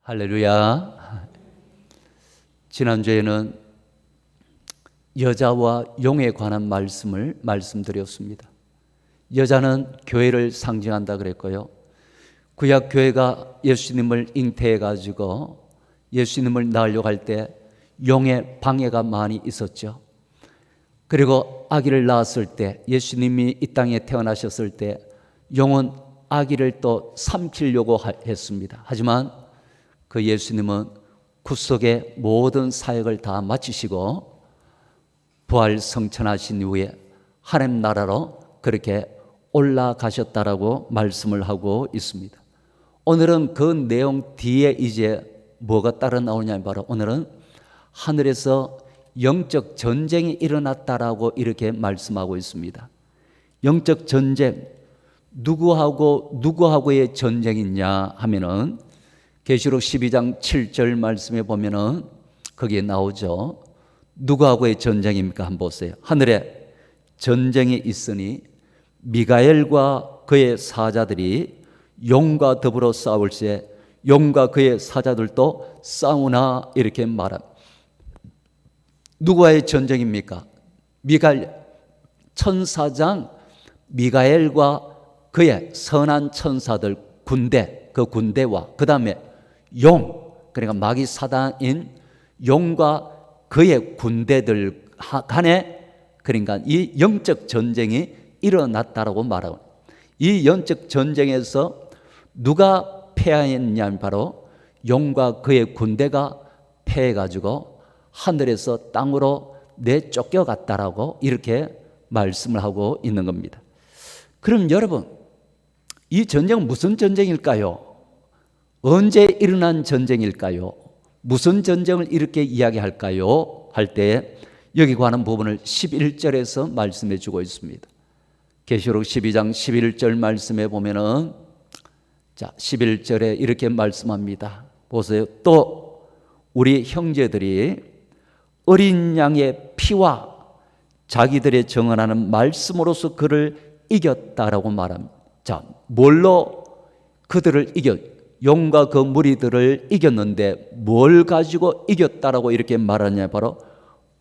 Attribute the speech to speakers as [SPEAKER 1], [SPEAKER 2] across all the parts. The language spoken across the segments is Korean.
[SPEAKER 1] 할렐루야. 지난주에는 여자와 용에 관한 말씀을 말씀드렸습니다. 여자는 교회를 상징한다 그랬고요. 구약 교회가 예수님을 잉태해 가지고 예수님을 낳으려고 할 때 용의 방해가 많이 있었죠. 그리고 아기를 낳았을 때, 예수님이 이 땅에 태어나셨을 때 용은 아기를 또 삼키려고 했습니다. 하지만 그 예수님은 구속의 모든 사역을 다 마치시고 부활 성천하신 이후에 하나님 나라로 그렇게 올라가셨다라고 말씀을 하고 있습니다. 오늘은 그 내용 뒤에 이제 뭐가 따라 나오냐면 바로 오늘은 하늘에서 영적 전쟁이 일어났다라고 이렇게 말씀하고 있습니다. 영적 전쟁, 누구하고의 전쟁이냐 하면은 계시록 12장 7절 말씀에 보면은 거기에 나오죠. 누구하고의 전쟁입니까? 한번 보세요. 하늘에 전쟁이 있으니 미가엘과 그의 사자들이 용과 더불어 싸울세 용과 그의 사자들도 싸우나 이렇게 말합니다. 누구와의 전쟁입니까? 미가엘 천사장 미가엘과 그의 선한 천사들 군대, 그 군대와 그 다음에 용, 그러니까 마귀 사단인 용과 그의 군대들 간에 그러니까 이 영적 전쟁이 일어났다라고 말하고, 이 영적 전쟁에서 누가 패하였냐면 바로 용과 그의 군대가 패해가지고 하늘에서 땅으로 내쫓겨갔다라고 이렇게 말씀을 하고 있는 겁니다. 그럼 여러분, 이 전쟁은 무슨 전쟁일까요? 언제 일어난 전쟁일까요? 무슨 전쟁을 이렇게 이야기할까요? 할 때 여기 관한 부분을 11절에서 말씀해 주고 있습니다. 계시록 12장 11절 말씀에 보면은 11절에 이렇게 말씀합니다. 보세요. 또 우리 형제들이 어린 양의 피와 자기들의 정언하는 말씀으로서 그를 이겼다라고 말합니다. 자, 뭘로 그들을 용과 그 무리들을 이겼는데 뭘 가지고 이겼다라고 이렇게 말하냐? 바로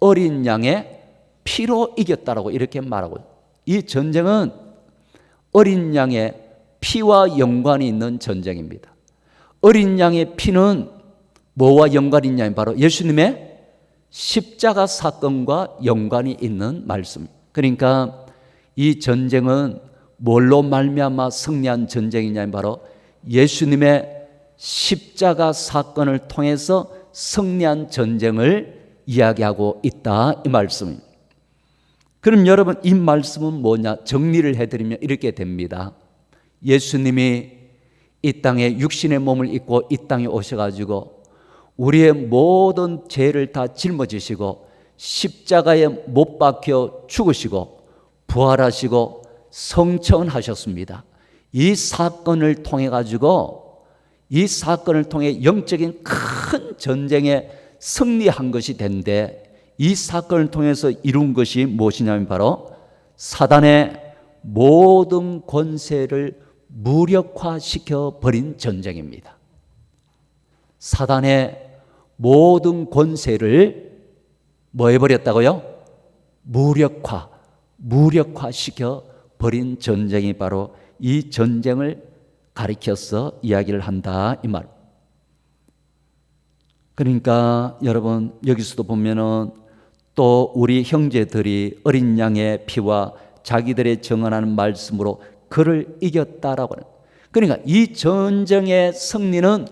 [SPEAKER 1] 어린 양의 피로 이겼다라고 이렇게 말하고, 이 전쟁은 어린 양의 피와 연관이 있는 전쟁입니다. 어린 양의 피는 뭐와 연관이 있냐면 바로 예수님의 십자가 사건과 연관이 있는 말씀. 그러니까 이 전쟁은 뭘로 말미암아 승리한 전쟁이냐면 바로 예수님의 십자가 사건을 통해서 승리한 전쟁을 이야기하고 있다, 이 말씀입니다. 그럼 여러분, 이 말씀은 뭐냐? 정리를 해드리면 이렇게 됩니다. 예수님이 이 땅에 육신의 몸을 입고 이 땅에 오셔가지고 우리의 모든 죄를 다 짊어지시고 십자가에 못 박혀 죽으시고 부활하시고 성천하셨습니다. 이 사건을 통해 가지고, 이 사건을 통해 영적인 큰 전쟁에 승리한 것이 된데, 이 사건을 통해서 이룬 것이 무엇이냐면 바로 사단의 모든 권세를 무력화시켜 버린 전쟁입니다. 사단의 모든 권세를 뭐 해버렸다고요? 무력화시켜 버린 전쟁이 바로 이 전쟁을 가리켜서 이야기를 한다, 이 말. 그러니까 여러분, 여기서도 보면은 또 우리 형제들이 어린 양의 피와 자기들의 정언하는 말씀으로 그를 이겼다라고 하는. 그러니까 이 전쟁의 승리는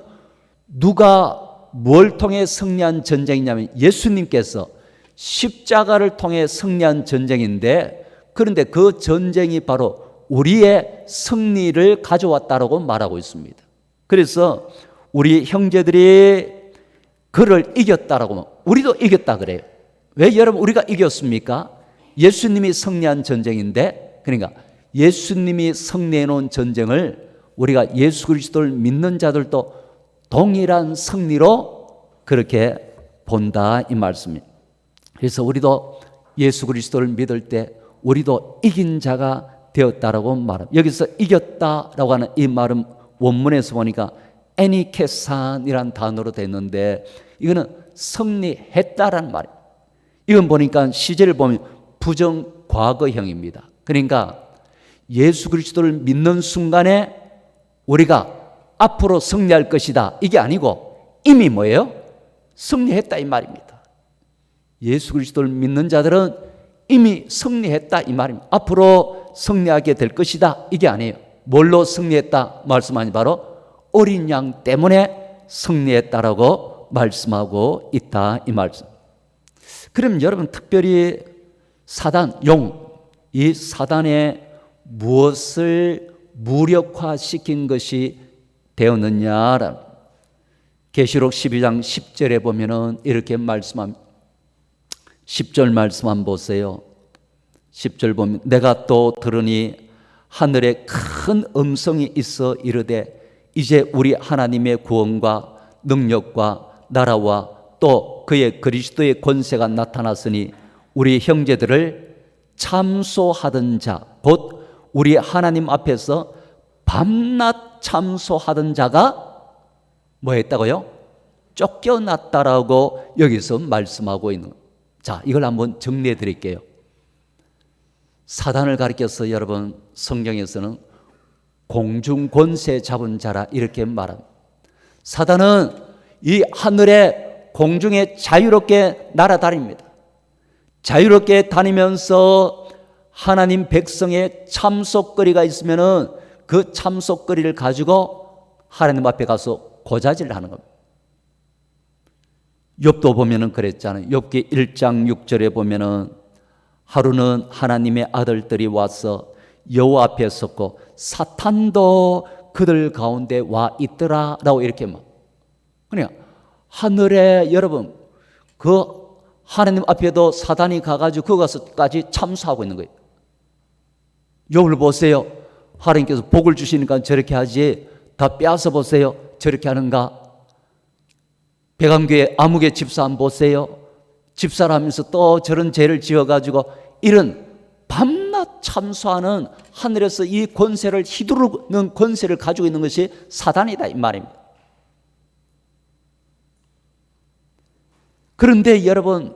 [SPEAKER 1] 누가 뭘 통해 승리한 전쟁이냐면 예수님께서 십자가를 통해 승리한 전쟁인데, 그런데 그 전쟁이 바로 우리의 승리를 가져왔다라고 말하고 있습니다. 그래서 우리 형제들이 그를 이겼다라고, 우리도 이겼다 그래요. 왜 여러분 우리가 이겼습니까? 예수님이 승리한 전쟁인데, 그러니까 예수님이 승리해 놓은 전쟁을 우리가 예수 그리스도를 믿는 자들도 동일한 승리로 그렇게 본다, 이 말씀입니다. 그래서 우리도 예수 그리스도를 믿을 때 우리도 이긴 자가 되었다라고 말합니다. 여기서 이겼다라고 하는 이 말은 원문에서 보니까 에니케산이란 단어로 됐는데 이거는 승리했다라는 말이에요. 이건 보니까 시제를 보면 부정과거형입니다. 그러니까 예수 그리스도를 믿는 순간에 우리가 앞으로 승리할 것이다 이게 아니고 이미 뭐예요? 승리했다 이 말입니다. 예수 그리스도를 믿는 자들은 이미 승리했다 이 말입니다. 앞으로 승리하게 될 것이다 이게 아니에요. 뭘로 승리했다 말씀하니 바로 어린 양 때문에 승리했다라고 말씀하고 있다 이 말씀. 그럼 여러분 특별히 사단, 이 사단의 무엇을 무력화시킨 것이 되었느냐라는 계시록 12장 10절에 보면은 이렇게 말씀합니다. 10절 말씀 한번 보세요. 10절 보면 내가 또 들으니 하늘에 큰 음성이 있어 이르되 이제 우리 하나님의 구원과 능력과 나라와 또 그의 그리스도의 권세가 나타났으니 우리 형제들을 참소하던 자, 곧 우리 하나님 앞에서 밤낮 참소하던 자가 뭐 했다고요? 쫓겨났다라고 여기서 말씀하고 있는 거예요. 자, 이걸 한번 정리해 드릴게요. 사단을 가리켜서 여러분 성경에서는 공중 권세 잡은 자라 이렇게 말합니다. 사단은 이 하늘에 공중에 자유롭게 날아다닙니다. 자유롭게 다니면서 하나님 백성의 참속거리가 있으면은 그 참속거리를 가지고 하나님 앞에 가서 고자질을 하는 겁니다. 욥도 보면은 그랬잖아요. 욥기 1장 6절에 보면은 하루는 하나님의 아들들이 와서 여호와 앞에 섰고 사탄도 그들 가운데 와 있더라라고 이렇게 막. 그러니까 하늘에 여러분 그 하나님 앞에도 사단이 가가지고 그것까지 참수하고 있는 거예요. 욥을 보세요. 하나님께서 복을 주시니까 저렇게 하지 다 빼앗아 보세요. 저렇게 하는가? 백암교회 아무개 집사 한번 보세요. 집사를 하면서 또 저런 죄를 지어가지고 이런 밤낮 참수하는 하늘에서 이 권세를 휘두르는 권세를 가지고 있는 것이 사단이다 이 말입니다. 그런데 여러분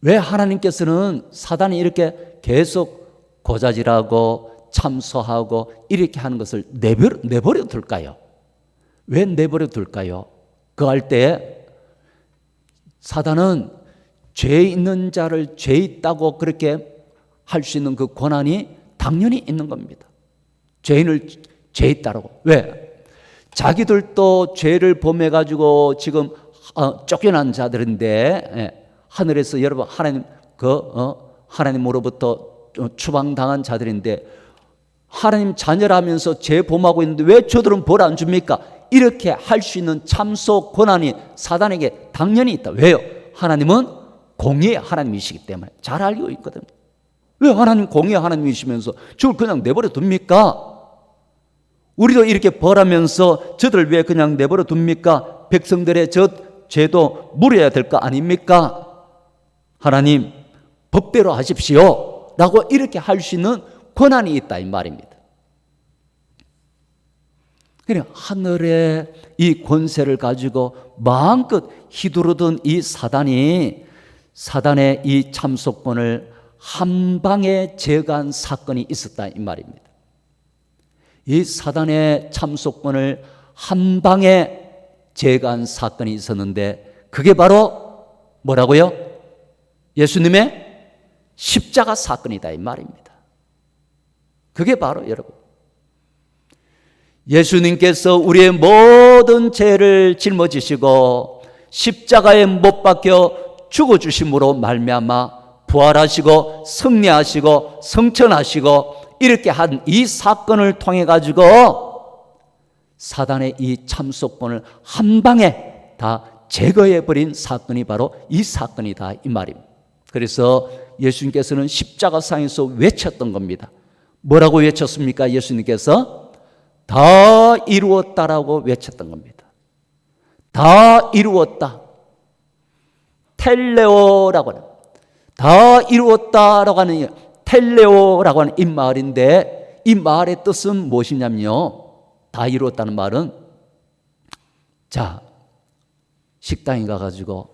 [SPEAKER 1] 왜 하나님께서는 사단이 이렇게 계속 고자질하고 참소하고 이렇게 하는 것을 내버려 둘까요? 왜 내버려 둘까요? 그거 할 때 사단은 죄 있는 자를 죄 있다고 그렇게 할 수 있는 그 권한이 당연히 있는 겁니다. 죄인을 죄 있다라고. 왜? 자기들도 죄를 범해가지고 지금 쫓겨난 자들인데 하늘에서 여러분 하나님 하나님으로부터 추방당한 자들인데 하나님 자녀라면서 죄 범하고 있는데 왜 저들은 벌 안 줍니까? 이렇게 할 수 있는 참소 권한이 사단에게 당연히 있다. 왜요? 하나님은 공의의 하나님이시기 때문에 잘 알고 있거든요. 왜 하나님 공의의 하나님이시면서 저걸 그냥 내버려 둡니까? 우리도 이렇게 벌하면서 저들 왜 그냥 내버려 둡니까? 백성들의 저 죄도 물어야 될 거 아닙니까? 하나님 법대로 하십시오 라고 이렇게 할 수 있는 권한이 있다 이 말입니다. 그냥 하늘의 이 권세를 가지고 마음껏 휘두르던 이 사단의 이 참속권을 한 방에 제거한 사건이 있었다 이 말입니다. 이 사단의 참속권을 한 방에 제거한 사건이 있었는데 그게 바로 뭐라고요? 예수님의 십자가 사건이다 이 말입니다. 그게 바로 여러분 예수님께서 우리의 모든 죄를 짊어지시고 십자가에 못 박혀 죽어주심으로 말미암아 부활하시고 승리하시고 성천하시고 이렇게 한 이 사건을 통해 가지고 사단의 이 참속권을 한 방에 다 제거해버린 사건이 바로 이 사건이다 이 말입니다. 그래서 예수님께서는 십자가상에서 외쳤던 겁니다. 뭐라고 외쳤습니까? 예수님께서 다 이루었다라고 외쳤던 겁니다. 다 이루었다. 텔레오라고 하는 다 이루었다라고 하는 텔레오라고 하는 이 말인데 이 말의 뜻은 무엇이냐면요. 다 이루었다는 말은, 자, 식당에 가가지고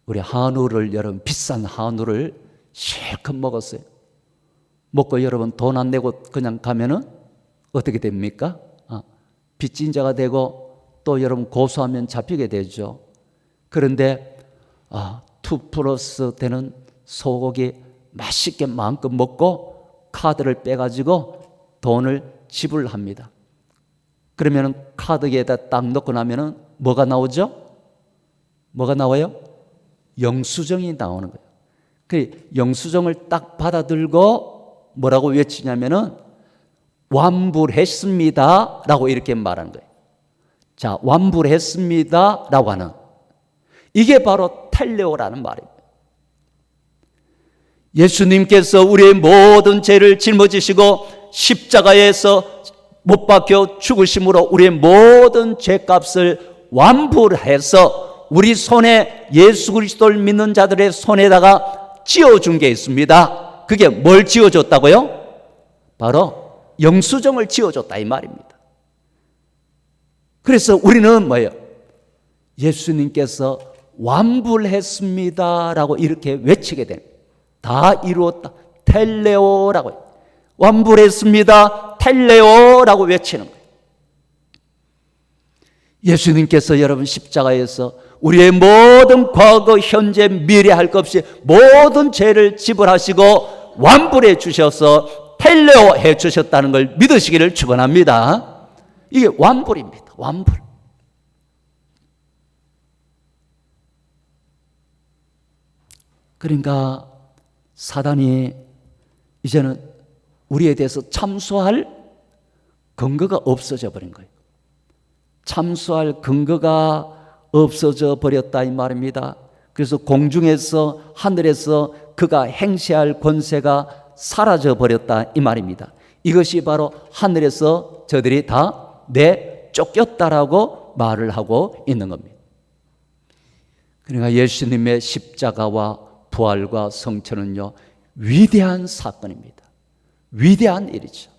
[SPEAKER 1] 우리 한우를, 여러분 비싼 한우를 실컷 먹었어요. 먹고 여러분 돈 안 내고 그냥 가면은 어떻게 됩니까? 빚진자가 되고 또 여러분 고소하면 잡히게 되죠. 그런데 2+ 되는 소고기 맛있게 마음껏 먹고 카드를 빼가지고 돈을 지불합니다. 그러면 카드에다 딱 넣고 나면은 뭐가 나오죠? 뭐가 나와요? 영수증이 나오는 거예요. 그 영수증을 딱 받아들고 뭐라고 외치냐면은 완불했습니다 라고 이렇게 말하는 거예요. 자, 완불했습니다 라고 하는, 이게 바로 텔레오라는 말입니다. 예수님께서 우리의 모든 죄를 짊어지시고 십자가에서 못 박혀 죽으심으로 우리의 모든 죄값을 완불해서 우리 손에, 예수 그리스도를 믿는 자들의 손에다가 쥐어준 게 있습니다. 그게 뭘 쥐어줬다고요? 바로 영수증을 쥐어줬다 이 말입니다. 그래서 우리는 뭐예요? 예수님께서 완불했습니다 라고 이렇게 외치게 되는, 다 이루었다, 텔레오라고 해요. 완불했습니다, 텔레오라고 외치는 거예요. 예수님께서 여러분 십자가에서 우리의 모든 과거, 현재, 미래 할 것 없이 모든 죄를 지불하시고 완불해 주셔서 텔레오 해 주셨다는 걸 믿으시기를 축원합니다. 이게 완불입니다. 완불. 그러니까 사단이 이제는 우리에 대해서 참수할 근거가 없어져 버린 거예요. 참수할 근거가 없어져 버렸다 이 말입니다. 그래서 공중에서, 하늘에서 그가 행시할 권세가 사라져 버렸다 이 말입니다. 이것이 바로 하늘에서 저들이 다 내쫓겼다라고 말을 하고 있는 겁니다. 그러니까 예수님의 십자가와 부활과 성천은요, 위대한 사건입니다. 위대한 일이죠.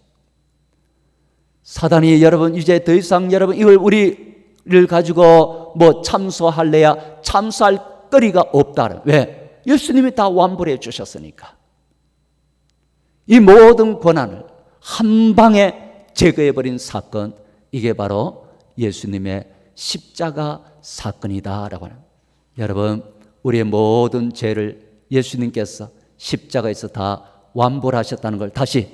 [SPEAKER 1] 사단이 여러분 이제 더 이상 여러분 이걸 우리를 가지고 뭐 참수할래야 참수할 거리가 없다. 왜? 예수님이 다 완불해 주셨으니까. 이 모든 권한을 한 방에 제거해버린 사건, 이게 바로 예수님의 십자가 사건이다라고 하는. 여러분, 우리의 모든 죄를 예수님께서 십자가에서 다 완불하셨다는 걸 다시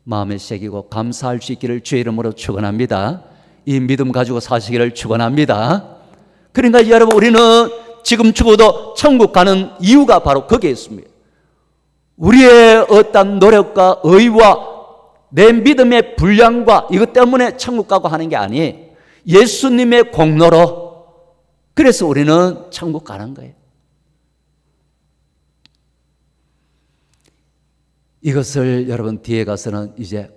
[SPEAKER 1] 마음에 새기고 감사할 수 있기를 주의 이름으로 축원합니다. 이 믿음 가지고 사시기를 축원합니다. 그러니까 여러분, 우리는 지금 죽어도 천국 가는 이유가 바로 거기에 있습니다. 우리의 어떤 노력과 의와 내 믿음의 분량과 이것 때문에 천국 가고 하는 게 아니, 예수님의 공로로. 그래서 우리는 천국 가는 거예요. 이것을 여러분 뒤에 가서는 이제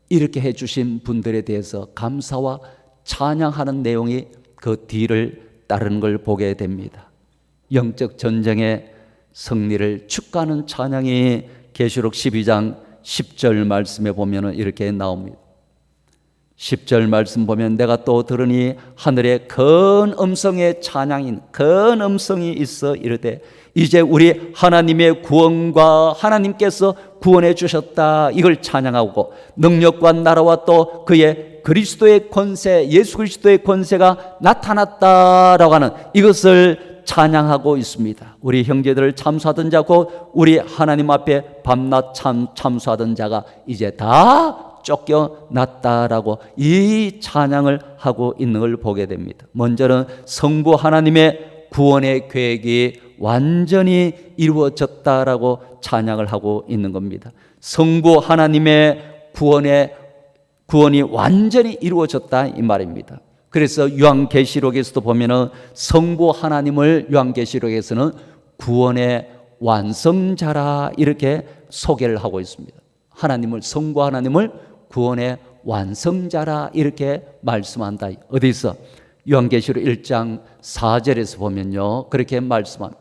[SPEAKER 1] 이렇게 해주신 분들에 대해서 감사와 찬양하는 내용이 그 뒤를 따르는 걸 보게 됩니다. 영적 전쟁의 승리를 축하하는 찬양이 계시록 12장 10절 말씀에 보면 이렇게 나옵니다. 10절 말씀 보면 내가 또 들으니 하늘에 큰 음성의 찬양인 큰 음성이 있어 이르되 이제 우리 하나님의 구원과 하나님께서 구원해 주셨다, 이걸 찬양하고 능력과 나라와 또 그의 그리스도의 권세, 예수 그리스도의 권세가 나타났다라고 하는 이것을 찬양하고 있습니다. 우리 형제들을 참수하던 자고 우리 하나님 앞에 밤낮 참수하던 자가 이제 다 쫓겨났다라고 이 찬양을 하고 있는 걸 보게 됩니다. 먼저는 성부 하나님의 구원의 계획이 완전히 이루어졌다라고 찬양을 하고 있는 겁니다. 성부 하나님의 구원이 완전히 이루어졌다 이 말입니다. 그래서 요한계시록에서도 보면은 성부 하나님을 요한계시록에서는 구원의 완성자라 이렇게 소개를 하고 있습니다. 하나님을, 성부 하나님을 구원의 완성자라 이렇게 말씀한다. 어디서? 요한계시록 1장 4절에서 보면요, 그렇게 말씀합니다.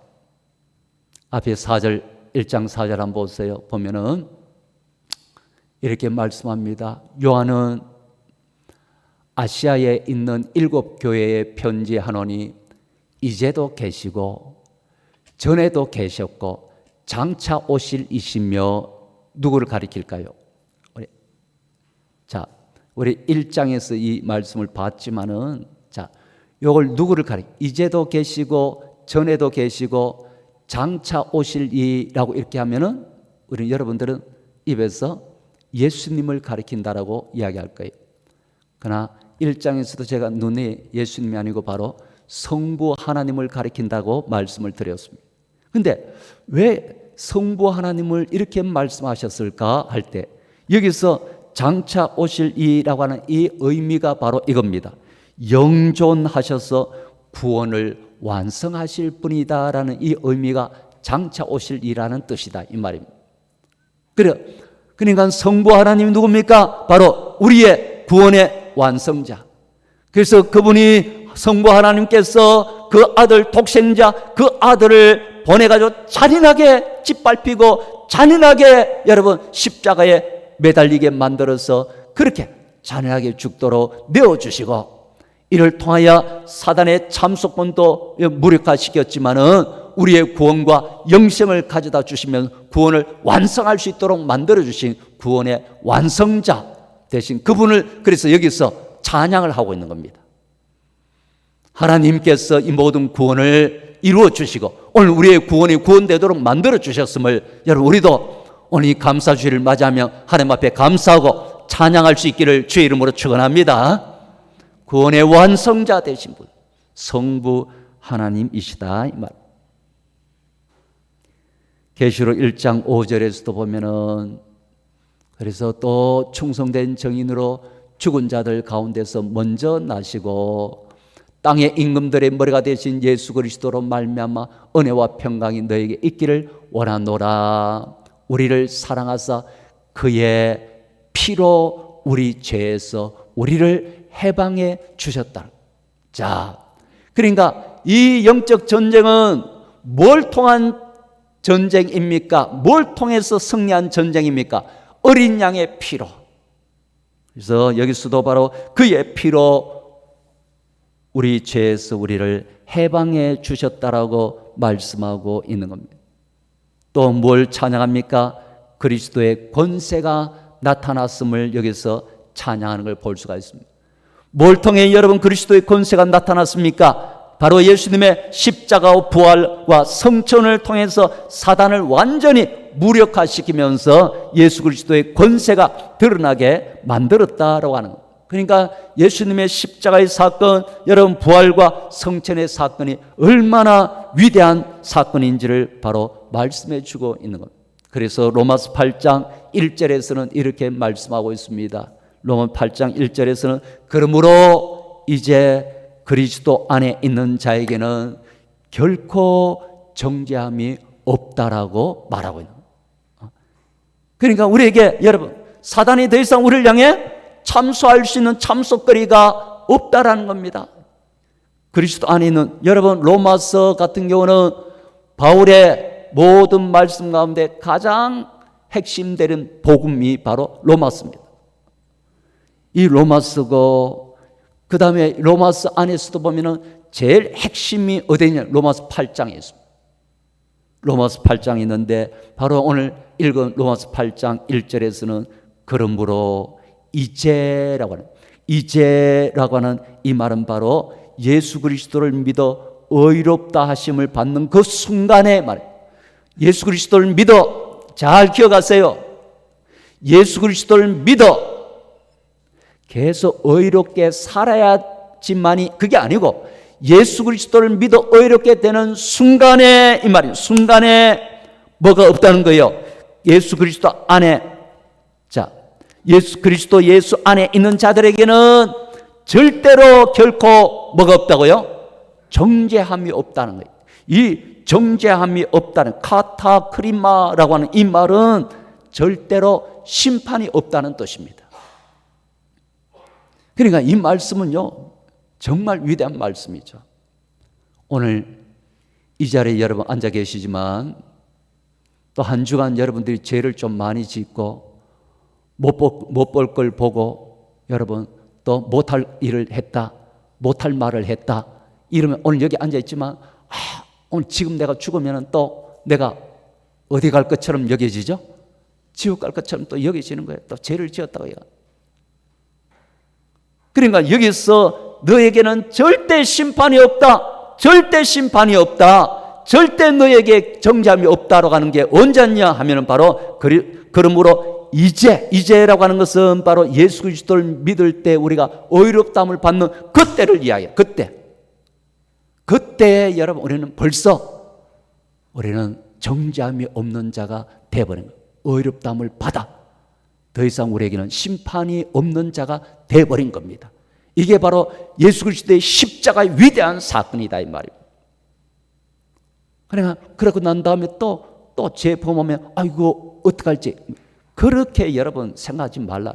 [SPEAKER 1] 앞에 4절, 1장 4절 한번 보세요. 보면은 이렇게 말씀합니다. 요한은 아시아에 있는 7 교회에 편지하노니 이제도 계시고 전에도 계셨고 장차 오실 이시며 누구를 가리킬까요? 우리 1장에서 이 말씀을 봤지만은 요걸 누구를 이제도 계시고 전에도 계시고 장차 오실 이라고 이렇게 하면은 우리 여러분들은 입에서 예수님을 가리킨다라고 이야기할 거예요. 그러나 1장에서도 제가 눈에 예수님이 아니고 바로 성부 하나님을 가리킨다고 말씀을 드렸습니다. 근데 왜 성부 하나님을 이렇게 말씀하셨을까 할 때 여기서 장차 오실 이라고 하는 이 의미가 바로 이겁니다. 영존하셔서 구원을 완성하실 분이다라는 이 의미가 장차 오실 이라는 뜻이다 이 말입니다. 그러니까 성부 하나님이 누굽니까? 바로 우리의 구원의 완성자. 그래서 그분이 성부 하나님께서 그 아들 독생자 그 아들을 보내가지고 잔인하게 짓밟히고 잔인하게 여러분 십자가에 매달리게 만들어서 그렇게 잔인하게 죽도록 내어주시고 이를 통하여 사단의 참속권도 무력화시켰지만은 우리의 구원과 영생을 가져다 주시면 구원을 완성할 수 있도록 만들어주신 구원의 완성자 되신 그분을 그래서 여기서 찬양을 하고 있는 겁니다. 하나님께서 이 모든 구원을 이루어 주시고 오늘 우리의 구원이 구원되도록 만들어 주셨음을 여러분 우리도 오늘 이 감사주일을 맞이하며 하나님 앞에 감사하고 찬양할 수 있기를 주의 이름으로 축원합니다. 구원의 완성자 되신 분 성부 하나님이시다 이 말. 계시록 1장 5절에서도 보면은 그래서 또 충성된 정인으로 죽은 자들 가운데서 먼저 나시고 땅의 임금들의 머리가 되신 예수 그리스도로 말미암아 은혜와 평강이 너에게 있기를 원하노라. 우리를 사랑하사 그의 피로 우리 죄에서 우리를 해방해 주셨다. 자, 그러니까 이 영적 전쟁은 뭘 통한 전쟁입니까? 뭘 통해서 승리한 전쟁입니까? 어린 양의 피로. 그래서 여기서도 바로 그의 피로 우리 죄에서 우리를 해방해 주셨다라고 말씀하고 있는 겁니다. 또 뭘 찬양합니까? 그리스도의 권세가 나타났음을 여기서 찬양하는 걸 볼 수가 있습니다. 뭘 통해 여러분 그리스도의 권세가 나타났습니까? 바로 예수님의 십자가와 부활과 성천을 통해서 사단을 완전히 무력화시키면서 예수 그리스도의 권세가 드러나게 만들었다라고 하는 겁니다. 그러니까 예수님의 십자가의 사건, 여러분 부활과 성천의 사건이 얼마나 위대한 사건인지를 바로 말씀해 주고 있는 겁니다. 그래서 로마서 8장 1절에서는 이렇게 말씀하고 있습니다. 로마 8장 1절에서는 그러므로 이제 그리스도 안에 있는 자에게는 결코 정죄함이 없다라고 말하고 있는 거예요. 그러니까 우리에게 여러분 사단이 더 이상 우리를 향해 참소할 수 있는 참소거리가 없다라는 겁니다. 그리스도 안에 있는 여러분 로마서 같은 경우는 바울의 모든 말씀 가운데 가장 핵심되는 복음이 바로 로마서입니다. 이 로마서고 그 다음에 로마서 안에서도 보면은 제일 핵심이 어디냐? 로마서 8장에 있습니다. 로마서 8장이 있는데 바로 오늘 읽은 로마서 8장 1절에서는 그러므로 이제라고 하는 이제라고 하는 이 말은 바로 예수 그리스도를 믿어 의롭다 하심을 받는 그 순간의 말이에요. 예수 그리스도를 믿어 잘 기억하세요. 예수 그리스도를 믿어 계속 의롭게 살아야지만이 그게 아니고 예수 그리스도를 믿어 의롭게 되는 순간에 이 말이에요. 순간에 뭐가 없다는 거예요. 예수 그리스도 안에 예수 그리스도 예수 안에 있는 자들에게는 절대로 결코 뭐가 없다고요? 정죄함이 없다는 거예요. 이 정죄함이 없다는 카타크리마라고 하는 이 말은 절대로 심판이 없다는 뜻입니다. 그러니까 이 말씀은요 정말 위대한 말씀이죠. 오늘 이 자리에 여러분 앉아 계시지만 또 한 주간 여러분들이 죄를 좀 많이 짓고 못 볼 걸 보고 여러분 또 못할 일을 했다, 못할 말을 했다 이러면 오늘 여기 앉아있지만 오늘 지금 내가 죽으면 또 내가 어디 갈 것처럼 여겨지죠? 지옥 갈 것처럼 또 여겨지는 거예요. 또 죄를 지었다고 해요. 그러니까 여기서 너에게는 절대 심판이 없다, 절대 심판이 없다, 절대 너에게 정죄함이 없다라고 하는 게 언제냐 하면은 바로 그러므로 이제라고 하는 것은 바로 예수 그리스도를 믿을 때 우리가 의롭다함을 받는 그때를 이야기해요. 그때 여러분 우리는 벌써 우리는 정죄함이 없는 자가 되어버린 거예요. 의롭다함을 받아 더 이상 우리에게는 심판이 없는 자가 되어버린 겁니다. 이게 바로 예수 그리스도의 십자가의 위대한 사건이다 이 말입니다. 그러니까 그러고 난 다음에 또 죄 범하면 아이고 어떡할지 그렇게 여러분 생각하지 말라.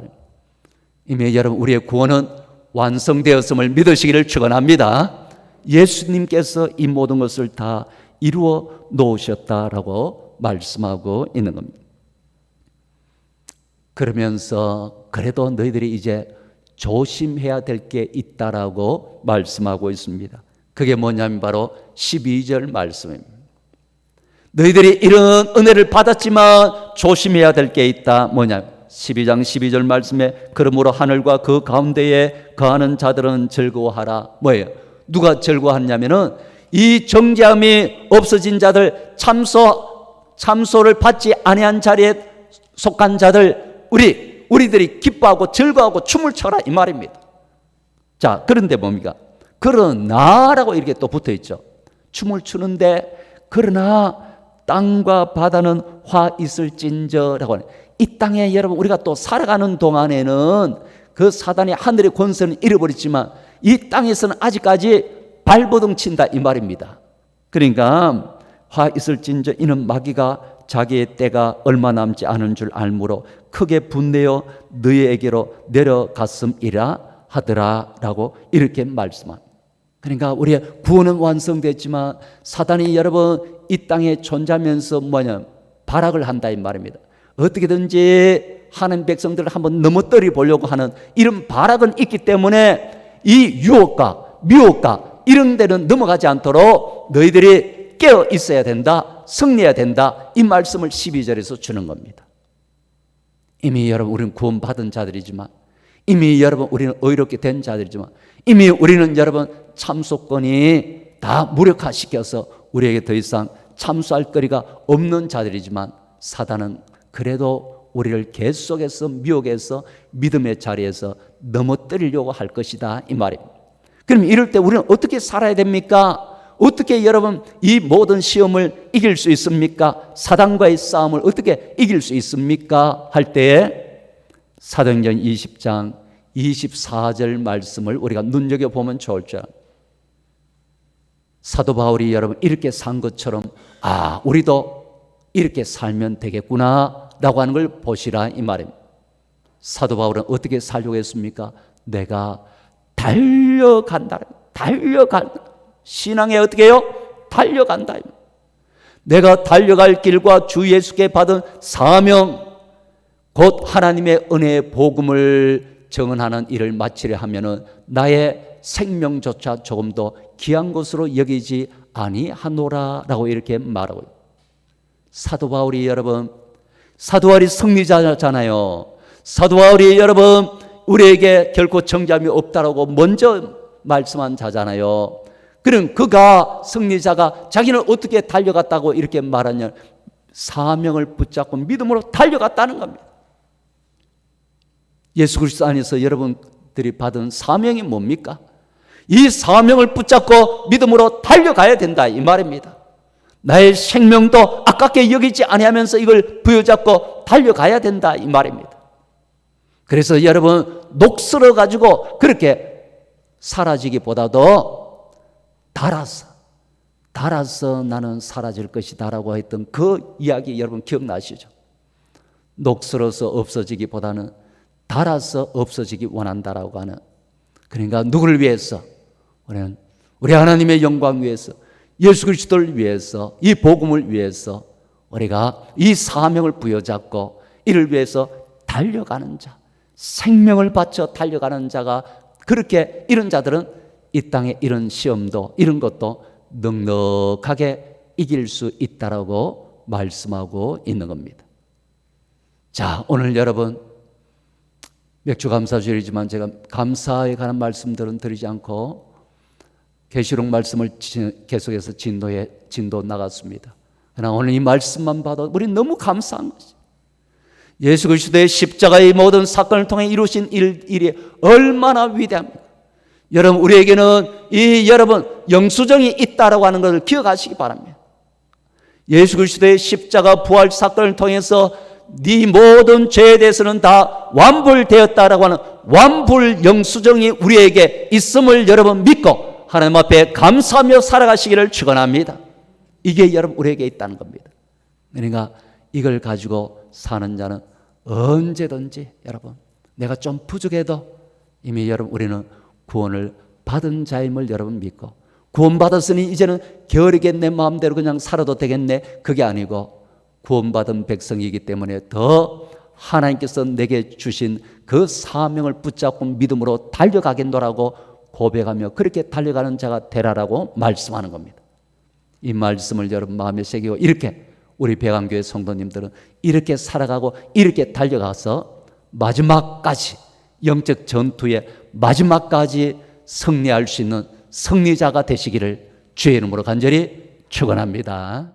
[SPEAKER 1] 이미 여러분 우리의 구원은 완성되었음을 믿으시기를 축원합니다. 예수님께서 이 모든 것을 다 이루어 놓으셨다라고 말씀하고 있는 겁니다. 그러면서 그래도 너희들이 이제 조심해야 될 게 있다라고 말씀하고 있습니다. 그게 뭐냐면 바로 12절 말씀입니다. 너희들이 이런 은혜를 받았지만 조심해야 될 게 있다. 뭐냐면 12장 12절 말씀에 그러므로 하늘과 그 가운데에 거하는 자들은 즐거워하라. 뭐예요? 누가 즐거워하냐면은 이 정죄함이 없어진 자들, 참소를 받지 아니한 자리에 속한 자들, 우리들이 기뻐하고 즐거워하고 춤을 춰라 이 말입니다. 자, 그런데 뭡니까? 그러나라고 이렇게 또 붙어 있죠. 춤을 추는데 그러나 땅과 바다는 화 있을진저라고 하는, 이 땅에 여러분 우리가 또 살아가는 동안에는 그 사단의 하늘의 권세는 잃어버렸지만 이 땅에서는 아직까지 발버둥 친다 이 말입니다. 그러니까 화 있을진저 이는 마귀가 자기의 때가 얼마 남지 않은 줄 알므로 크게 분내어 너희에게로 내려갔음이라 하더라라고 이렇게 말씀합니다. 그러니까 우리의 구원은 완성됐지만 사단이 여러분 이 땅에 존재하면서 발악을 한다 이 말입니다. 어떻게든지 하나님 백성들을 한번 넘어뜨려 보려고 하는 이런 발악은 있기 때문에 이 유혹과 미혹과 이런 데는 넘어가지 않도록 너희들이 깨어 있어야 된다, 승리해야 된다 이 말씀을 12절에서 주는 겁니다. 이미 여러분 우리는 구원받은 자들이지만, 이미 여러분 우리는 의롭게 된 자들이지만, 이미 우리는 여러분 참소권이 다 무력화시켜서 우리에게 더 이상 참소할 거리가 없는 자들이지만 사단은 그래도 우리를 계속해서 미혹해서 믿음의 자리에서 넘어뜨리려고 할 것이다 이 말입니다. 그럼 이럴 때 우리는 어떻게 살아야 됩니까? 어떻게 여러분 이 모든 시험을 이길 수 있습니까? 사단과의 싸움을 어떻게 이길 수 있습니까? 할 때에 사도행전 20장 24절 말씀을 우리가 눈여겨보면 좋을 줄 알아요. 사도 바울이 여러분 이렇게 산 것처럼 우리도 이렇게 살면 되겠구나 라고 하는 걸 보시라 이 말입니다. 사도 바울은 어떻게 살려고 했습니까? 내가 달려간다. 신앙에 어떻게 해요? 달려간다. 내가 달려갈 길과 주 예수께 받은 사명, 곧 하나님의 은혜의 복음을 증언하는 일을 마치려 하면은 나의 생명조차 조금 더 귀한 것으로 여기지 아니하노라라고 이렇게 말하고 있어요. 사도 바울이 여러분, 사도 바울이 승리자잖아요. 사도 바울이 여러분 우리에게 결코 정죄함이 없다라고 먼저 말씀한 자잖아요. 그럼 그가 승리자가 자기는 어떻게 달려갔다고 이렇게 말하냐? 사명을 붙잡고 믿음으로 달려갔다는 겁니다. 예수 그리스도 안에서 여러분들이 받은 사명이 뭡니까? 이 사명을 붙잡고 믿음으로 달려가야 된다 이 말입니다. 나의 생명도 아깝게 여기지 아니하면서 이걸 부여잡고 달려가야 된다 이 말입니다. 그래서 여러분 녹슬어 가지고 그렇게 사라지기보다도 달아서 나는 사라질 것이다라고 했던 그 이야기 여러분 기억나시죠? 녹슬어서 없어지기보다는 달아서 없어지기 원한다라고 하는, 그러니까 누구를 위해서? 우리 하나님의 영광 위해서, 예수 그리스도를 위해서, 이 복음을 위해서 우리가 이 사명을 부여잡고 이를 위해서 달려가는 자, 생명을 바쳐 달려가는 자가, 그렇게 이런 자들은 이 땅에 이런 시험도 이런 것도 넉넉하게 이길 수 있다라고 말씀하고 있는 겁니다. 자, 오늘 여러분 맥주 감사주일이지만 제가 감사에 관한 말씀들은 드리지 않고 계시록 말씀을 계속해서 진도 나갔습니다. 그러나 오늘 이 말씀만 봐도 우리 너무 감사한 것이, 예수 그리스도의 십자가의 모든 사건을 통해 이루신 일이 얼마나 위대합니까? 여러분, 우리에게는 여러분 영수증이 있다라고 하는 것을 기억하시기 바랍니다. 예수 그리스도의 십자가 부활 사건을 통해서 네 모든 죄에 대해서는 다 완불되었다라고 하는 완불 영수증이 우리에게 있음을 여러분 믿고 하나님 앞에 감사하며 살아가시기를 축원합니다. 이게 여러분 우리에게 있다는 겁니다. 그러니까 이걸 가지고 사는 자는 언제든지 여러분, 내가 좀 부족해도 이미 여러분 우리는 구원을 받은 자임을 여러분 믿고, 구원받았으니 이제는 게으르게 내 마음대로 그냥 살아도 되겠네, 그게 아니고 구원받은 백성이기 때문에 더 하나님께서 내게 주신 그 사명을 붙잡고 믿음으로 달려가겠노라고 고백하며 그렇게 달려가는 자가 되라라고 말씀하는 겁니다. 이 말씀을 여러분 마음에 새기고 이렇게 우리 배강교회 성도님들은 이렇게 살아가고 이렇게 달려가서 마지막까지, 영적 전투의 마지막까지 승리할 수 있는 승리자가 되시기를 주의 이름으로 간절히 축원합니다.